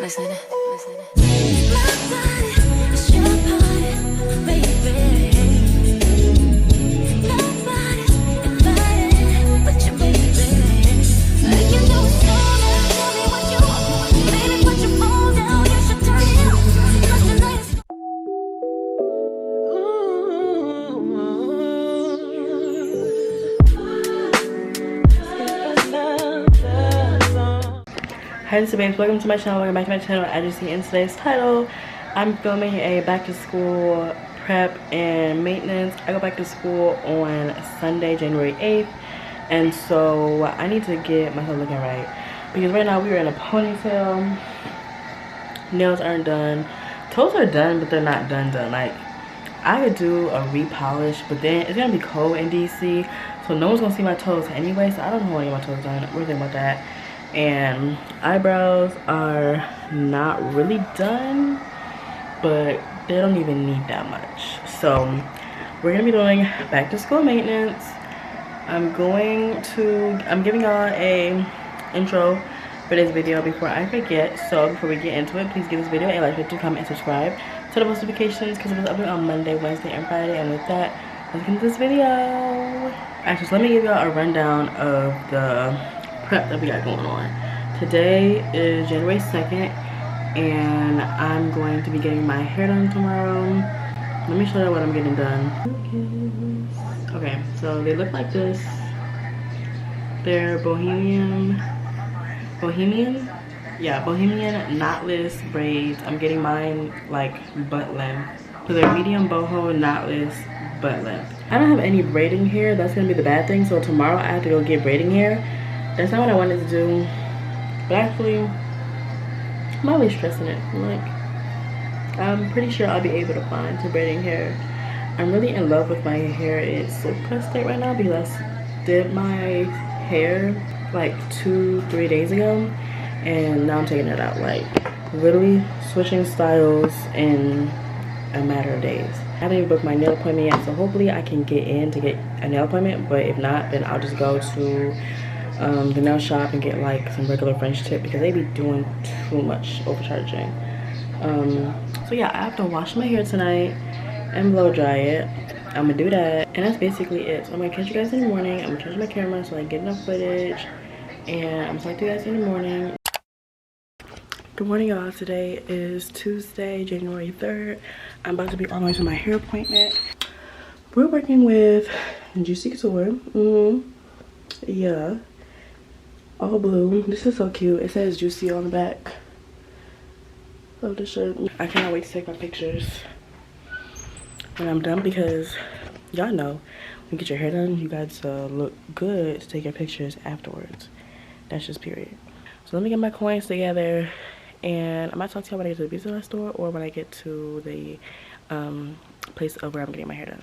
listen, listen. It's my body, it's your body, baby. Nobody's invited but your baby. You know it's over, tell me what you want. Baby, put your phone down, you should turn it off. 'Cause tonight is Hi, this is babes. Welcome to my channel. Welcome back to my channel. As you see in today's title, I'm filming a back to school prep and maintenance. I go back to school on Sunday, January 8th, and so I need to get myself looking right because right now we are in a ponytail. Nails aren't done. Toes are done, but they're not done. Like, I could do a repolish, but then it's gonna be cold in DC, so no one's gonna see my toes anyway, so I don't know when I get my toes done. We're thinking about that. And eyebrows are not really done, but they don't even need that much. So we're gonna be doing back to school maintenance. I'm giving y'all a intro for this video before I forget. So before we get into it, please give this video a like, hit comment, and subscribe to the notifications because it was uploaded on Monday, Wednesday, and Friday. And with that, let's get into this video. Actually, so let me give y'all a rundown of the prep that we got going on. Today is January 2nd, and I'm going to be getting my hair done tomorrow. Let me show you what I'm getting done. Okay, so they look like this. They're bohemian knotless braids. I'm getting mine like butt length. So they're medium boho knotless butt length. I don't have any braiding hair. That's gonna be the bad thing. So tomorrow I have to go get braiding hair. That's not what I wanted to do, but actually I'm always stressing it. Like, I'm pretty sure I'll be able to find some braiding hair. I'm really in love with my hair. It's so state right now because I did my hair like 2-3 days ago, and now I'm taking it out. Like, literally switching styles in a matter of days. I haven't even booked my nail appointment yet, so hopefully I can get in to get a nail appointment, but if not, then I'll just go to the nail shop and get like some regular French tip because they be doing too much overcharging. So yeah, I have to wash my hair tonight and blow dry it. I'm gonna do that, and that's basically it. So I'm gonna catch you guys in the morning. I'm gonna charge my camera so I can get enough footage, and I'm gonna talk to you guys in the morning. Good morning, y'all. Today is Tuesday, January 3rd. I'm about to be on my way to my hair appointment. We're working with Juicy Couture. Yeah, all blue. This is so cute. It says Juicy on the back of the shirt. I cannot wait to take my pictures when I'm done because y'all know when you get your hair done, you guys look good to take your pictures afterwards. That's just period. So let me get my coins together, and I might talk to y'all when I get to the beauty store or when I get to the place of where I'm getting my hair done.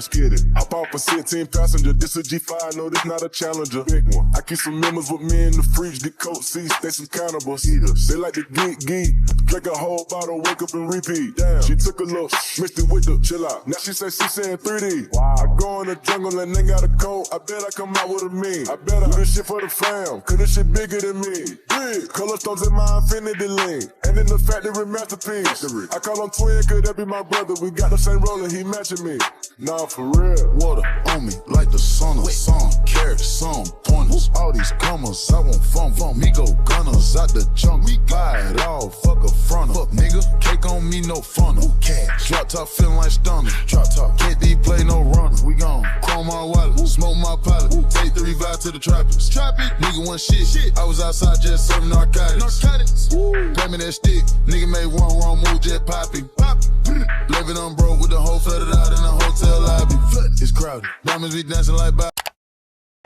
let's get it. Hop off a 16 passenger, this a G5, no, this not a Challenger. Big one. I keep some members with me in the fridge, the coat seats, they some cannibals. Eaters. They like to geek, drink a whole bottle, wake up and repeat. Damn, she took a look, mixed it with the chill out. Now she say she saying 3D. Wow. I go in the jungle and they got a coat, I bet I come out with a mean. I bet I do this shit for the fam, cause this shit bigger than me. Big, color stones in my infinity lane, and in the factory masterpiece. I call him twin, could that be my brother? We got the same roller, he matching me. Nah, for real. Water on me like the sauna. Some carrots, some pointers. All these commas, I want fun. Me go gunners out the jungle. We buy it all, fuck a fronter. Fuck nigga, cake on me, no funnel. Cash, drop top feeling like stunner. Drop top, KD play no runner. We gon' chrome my wallet, smoke my pilot. Take 3 vibe to the trappers. Trap it, nigga one shit. I was outside just serving narcotics. Pay me that stick, nigga made one wrong move, just popping. Living on broke with the whole flooded out in the hotel lobby. It's crowded, diamonds be dancing like Bob.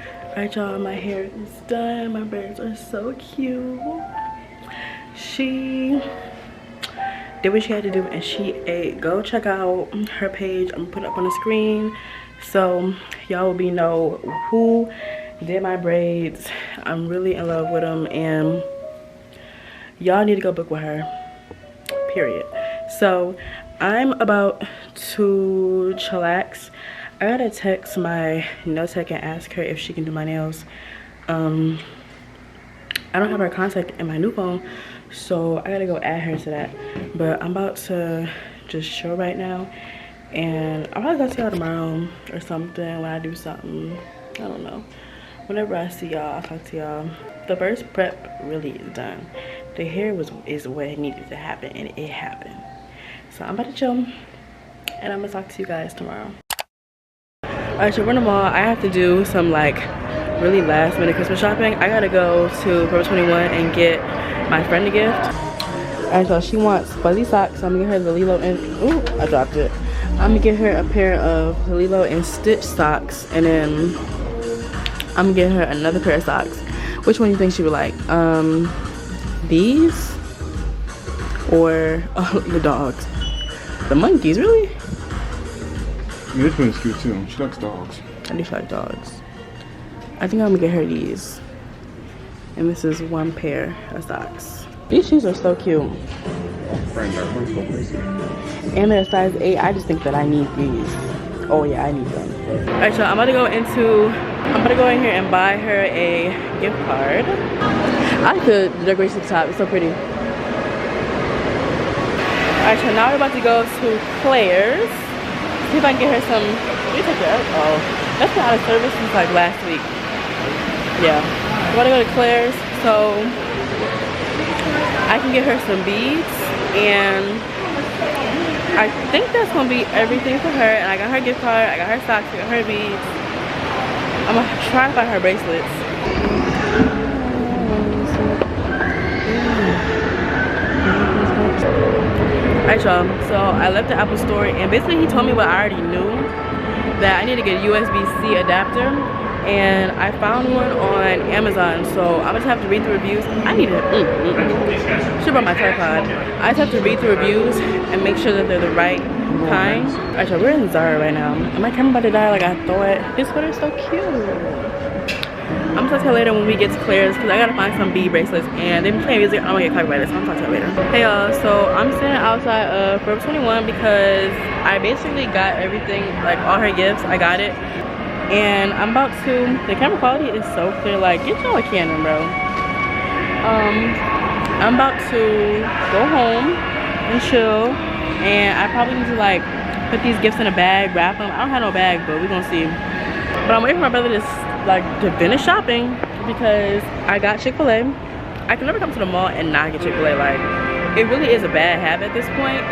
Alright y'all, my hair is done. My braids are so cute. She did what she had to do and she ate. Go check out her page. I'm gonna put it up on the screen so y'all will know who did my braids. I'm really in love with them and y'all need to go book with her, period. So I'm about to chillax. I gotta text my nail tech and ask her if she can do my nails. I don't have her contact in my new phone, so I gotta go add her to that. But I'm about to just chill right now, and I'll probably go see y'all tomorrow or something when I do something. I don't know. Whenever I see y'all, I'll talk to y'all. The first prep really is done. The hair is what needed to happen, and it happened. So I'm about to chill, and I'm gonna talk to you guys tomorrow. Alright, so we're in the mall. I have to do some like really last minute Christmas shopping. I gotta go to Forever 21 and get my friend a gift. Alright, so she wants fuzzy socks, so I'm gonna get her the Lilo and ooh, I dropped it. I'm gonna get her a pair of Lilo and Stitch socks, and then I'm gonna get her another pair of socks. Which one do you think she would like? These or the dogs? The monkeys, really? Yeah, this one's cute too. She likes dogs. I do like dogs. I think I'm gonna get her these. And this is one pair of socks. These shoes are so cute. And they're size 8. I just think that I need these. Oh yeah, I need them. Alright, so I'm gonna go in here and buy her a gift card. I like the decoration at the top. It's so pretty. Alright, so now we're about to go to Claire's. See if I can get her some. Let me take that. Oh, that's been out of service since like last week. Yeah, I'm gonna go to Claire's so I can get her some beads, and I think that's gonna be everything for her. And I got her gift card, I got her socks, I got her beads. I'm gonna try to buy her bracelets. Alright y'all, so I left the Apple store and basically he told me what I already knew, that I need to get a USB-C adapter, and I found one on Amazon, so I just have to read the reviews. I need to should brought my tripod. I just have to read the reviews and make sure that they're the right kind. Alright y'all, we're in Zara right now. And my camera about to die like I thought. This sweater's so cute. I'm gonna talk to her later when we get to Claire's because I gotta find some bead bracelets and they've been playing music. I'm gonna get copyrighted, so I'm gonna talk to her later. Hey y'all, so I'm sitting outside of Forever 21 because I basically got everything, like all her gifts, I got it. And I'm about to, the camera quality is so clear, like get y'all a Canon, bro. I'm about to go home and chill, and I probably need to like put these gifts in a bag, wrap them. I don't have no bag, but we're gonna see. But I'm waiting for my brother to finish shopping because I got Chick-fil-A. I can never come to the mall and not get Chick-fil-A. Like, it really is a bad habit at this point,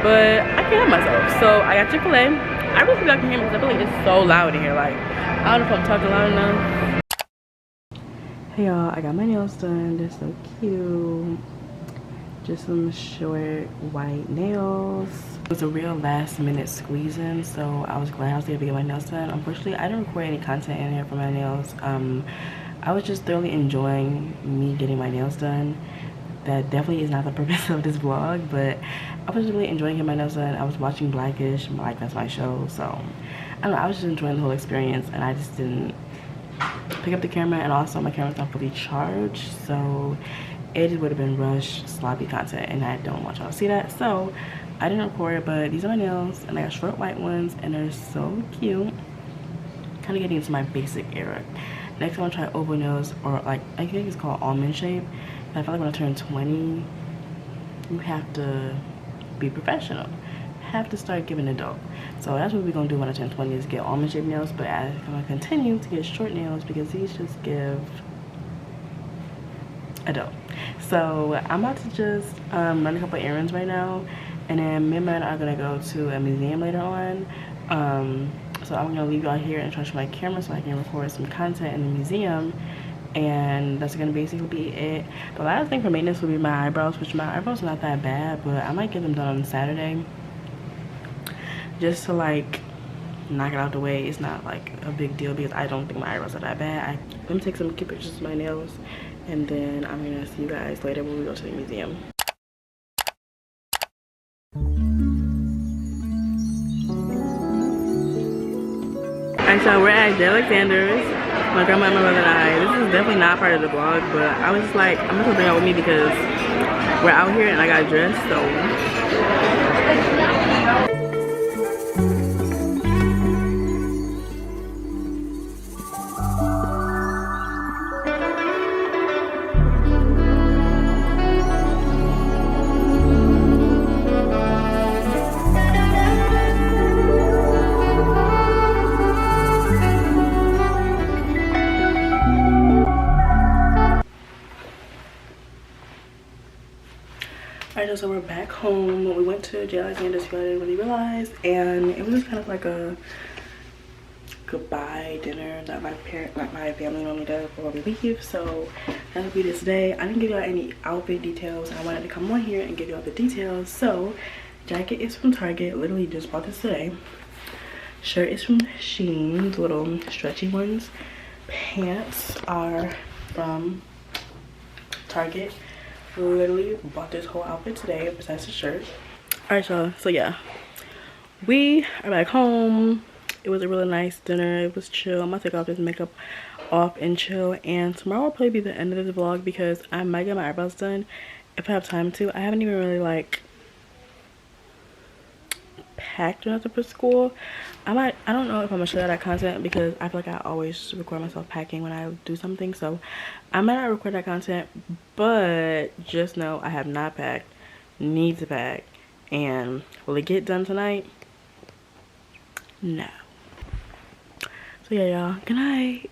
but I can't help myself. So I got Chick-fil-A. I really feel like I can hear me because I feel like it's so loud in here. Like, I don't know if I'm talking loud enough. Hey y'all, I got my nails done. They're so cute. Just some short white nails. It was a real last minute squeeze-in, so I was glad I was able to get my nails done. Unfortunately, I didn't record any content in here for my nails. I was just thoroughly enjoying me getting my nails done. that definitely is not the purpose of this vlog, but I was really enjoying getting my nails done. I was watching Blackish, like that's my show, so I don't know, I was just enjoying the whole experience, and I just didn't pick up the camera, and also my camera's not fully charged, so it would have been rushed, sloppy content, and I don't want y'all to see that, so I didn't record. But these are my nails, and I got short white ones, and they're so cute. Kind of getting into my basic era. Next I want to try oval nails, or like I think it's called almond shape. And I feel like when I turn 20, you have to be professional, have to start giving a dope. So that's what we're gonna do when I turn 20, is get almond shaped nails. But I'm gonna continue to get short nails because these just give a dope. So I'm about to just run a couple errands right now, and then me and Matt are gonna go to a museum later on. So I'm gonna leave y'all here and charge my camera so I can record some content in the museum, and that's gonna basically be it. The last thing for maintenance will be my eyebrows, which my eyebrows are not that bad, but I might get them done on Saturday just to like knock it out the way. It's not like a big deal because I don't think my eyebrows are that bad. Let me take some cute pictures of my nails, and then I'm gonna see you guys later when we go to the museum. Alright, so we're at J. Alexander's. My grandma, my brother, and I. This is definitely not part of the vlog, but I was just like, I'm gonna bring it with me because we're out here and I got dressed, so. Alright, so we're back home. We went to J. Alexander's, if I didn't really realize, and it was just kind of like a goodbye dinner that my family normally does before we leave. So that'll be this day. I didn't give y'all any outfit details. I wanted to come on here and give y'all the details. So jacket is from Target. Literally just bought this today. Shirt is from Shein, the little stretchy ones. Pants are from Target. Literally bought this whole outfit today besides the shirt. Alright, y'all, so yeah, we are back home. It was a really nice dinner. It was chill. I'm gonna take off this makeup off and chill, and tomorrow will probably be the end of this vlog because I might get my eyebrows done if I have time to. I haven't even really like packed or nothing for school. I don't know if I'm gonna show that content because I feel like I always record myself packing when I do something, so I might not record that content, but just know I have not packed, need to pack, and will it get done tonight? No. So yeah, y'all, good night.